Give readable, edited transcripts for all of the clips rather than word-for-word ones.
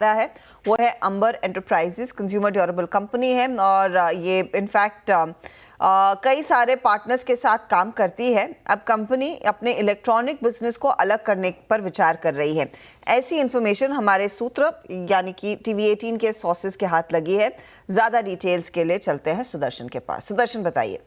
रहा है वो है अंबर एंटरप्राइजेस, कंज्यूमर ड्यूरेबल कंपनी है और ये इनफैक्ट कई सारे पार्टनर्स के साथ काम करती है। अब कंपनी अपने इलेक्ट्रॉनिक बिजनेस को अलग करने पर विचार कर रही है। ऐसी इंफॉर्मेशन हमारे सूत्र यानी कि TV18 के सोर्सेज के हाथ लगी है। ज़्यादा डिटेल्स के लिए चलते हैं सुदर्शन के पास। सुदर्शन, बताइए।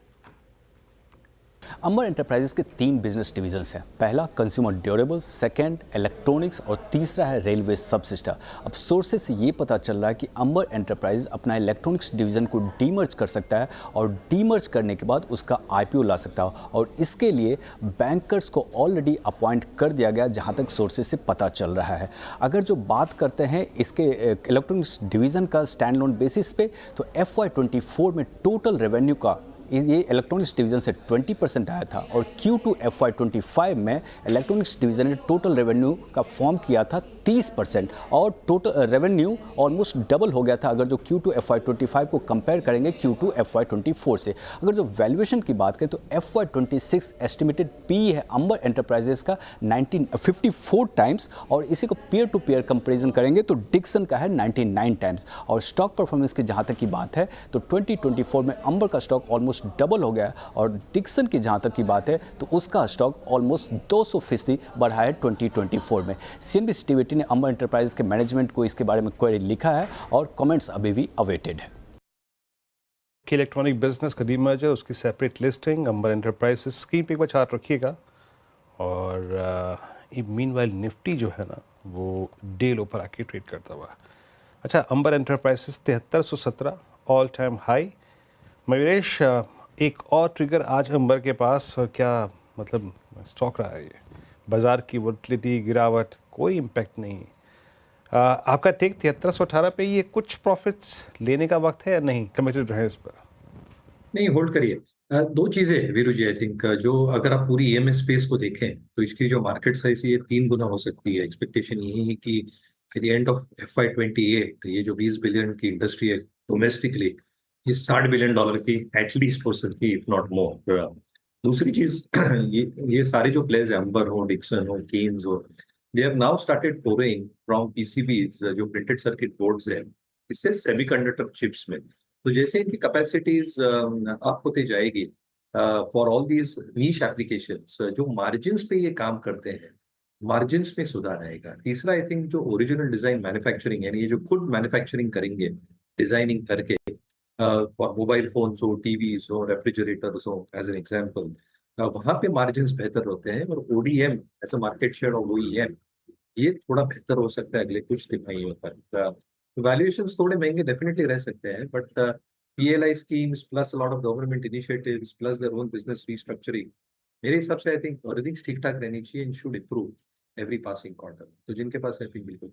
अंबर एंटरप्राइजेस के 3 बिजनेस डिवीजन्स हैं। पहला कंज्यूमर ड्यूरेबल्स, सेकंड इलेक्ट्रॉनिक्स और तीसरा है रेलवे सबसिस्टर। अब सोर्सेस से ये पता चल रहा है कि अंबर एंटरप्राइजेस अपना इलेक्ट्रॉनिक्स डिवीजन को डीमर्ज कर सकता है और डीमर्ज करने के बाद उसका IPO ला सकता है और इसके लिए बैंकर्स को ऑलरेडी अपॉइंट कर दिया गया, जहाँ तक सोर्सेस से पता चल रहा है। अगर जो बात करते हैं इसके इलेक्ट्रॉनिक्स डिवीजन का स्टैंड लोन बेसिस पे, तो FY24 में टोटल रेवेन्यू का ये इलेक्ट्रॉनिक्स डिवीजन से 20% आया था और Q2 FY25 में इलेक्ट्रॉनिक्स डिवीजन ने टोटल रेवेन्यू का फॉर्म किया था 30% और टोटल रेवेन्यू ऑलमोस्ट डबल हो गया था अगर जो Q2 FY25 को कंपेयर करेंगे Q2 FY24 से। अगर जो वैल्यूएशन की बात करें तो FY26 एस्टिमेटेड PE है अंबर एंटरप्राइजेस का 1954 टाइम्स और इसी को पीयर टू पीयर कंपेरिजन करेंगे तो डिक्सन का है 99 टाइम्स। और स्टॉक परफॉर्मेंस की जहाँ तक की बात है तो 2024 में अंबर का स्टॉक ऑलमोस्ट डबल हो गया और डिक्सन की जहाँ तक की बात है तो उसका स्टॉक ऑलमोस्ट 200% बढ़ा है 2024 में। CNBC TV18 ने अंबर एंटरप्राइजेस के मैनेजमेंट को इसके बारे में क्वेरी लिखा है और कमेंट्स अभी भी अवेटेड है। कि इलेक्ट्रॉनिक बिजनेस का डीमर्जर, उसकी सेपरेट लिस्टिंग, अंबर एंटरप्राइजेस स्कीम पे एक बार चार्ट रखिएगा। और मीनवाइल निफ्टी जो है ना वो डे लो पर आके ट्रेड करता हुआ। अच्छा, Amber Enterprises 7317 all time high. Mayuresh, एक और ट्रिगर आज अंबर के पास, क्या मतलब स्टॉक रहा है ये? बाजार की वोलेटिलिटी, गिरावट, कोई इम्पैक्ट नहीं। आपका टेक 7318 पे ये कुछ प्रॉफिट्स लेने का वक्त है या नहीं? कमिटेड रहे इस पर? नहीं, होल्ड करिए। दो चीजें हैं वीरू जी। आई थिंक जो अगर आप पूरी EMS स्पेस को देखें तो इसकी जो मार्केट साइज है ये 3 गुना हो सकती है। एक्सपेक्टेशन यही है कि at the end of FY28 ये जो 20 बिलियन की इंडस्ट्री है डोमेस्टिकली, ये $60 बिलियन की एटलीस्ट हो सकती है, इफ नॉट मोर। दूसरी चीज ये सारे जो प्लेयर्स है, अंबर हो, डिक्सन हो, केन्स हो, they have now started foraying from PCBs जो प्रिंटेड सर्किट बोर्ड्स है, इससे सेमीकंडक्टर चिप्स में। तो जैसे इनकी कैपेसिटीज अप होती जाएगी for all these niche applications, जो मार्जिन्स पे ये काम करते हैं, मार्जिन्स में सुधार आएगा। तीसरा, आई थिंक जो ओरिजिनल डिजाइन मैन्युफैक्चरिंग यानी ये जो खुद मैन्युफैक्चरिंग करेंगे डिजाइनिंग करके फॉर मोबाइल फोन्स हो, टीवीज हो, रेफ्रिजरेटर्स हो, एज एन एग्जाम्पल, वहां पे मार्जिन्स बेहतर होते हैं। और ODM as a market share of OEM ये थोड़ा बेहतर हो सकता है अगले कुछ तिमाहियों तक। वैल्यूएशंस थोड़े महंगे डेफिनेटली रह सकते हैं, but PLI schemes plus lot of government initiatives plus their own business restructuring, मेरे हिसाब से आई थिंक अर्निंग्स ठीक ठाक रहनी चाहिए, and should improve every passing quarter. तो जिनके पास है बिल्कुल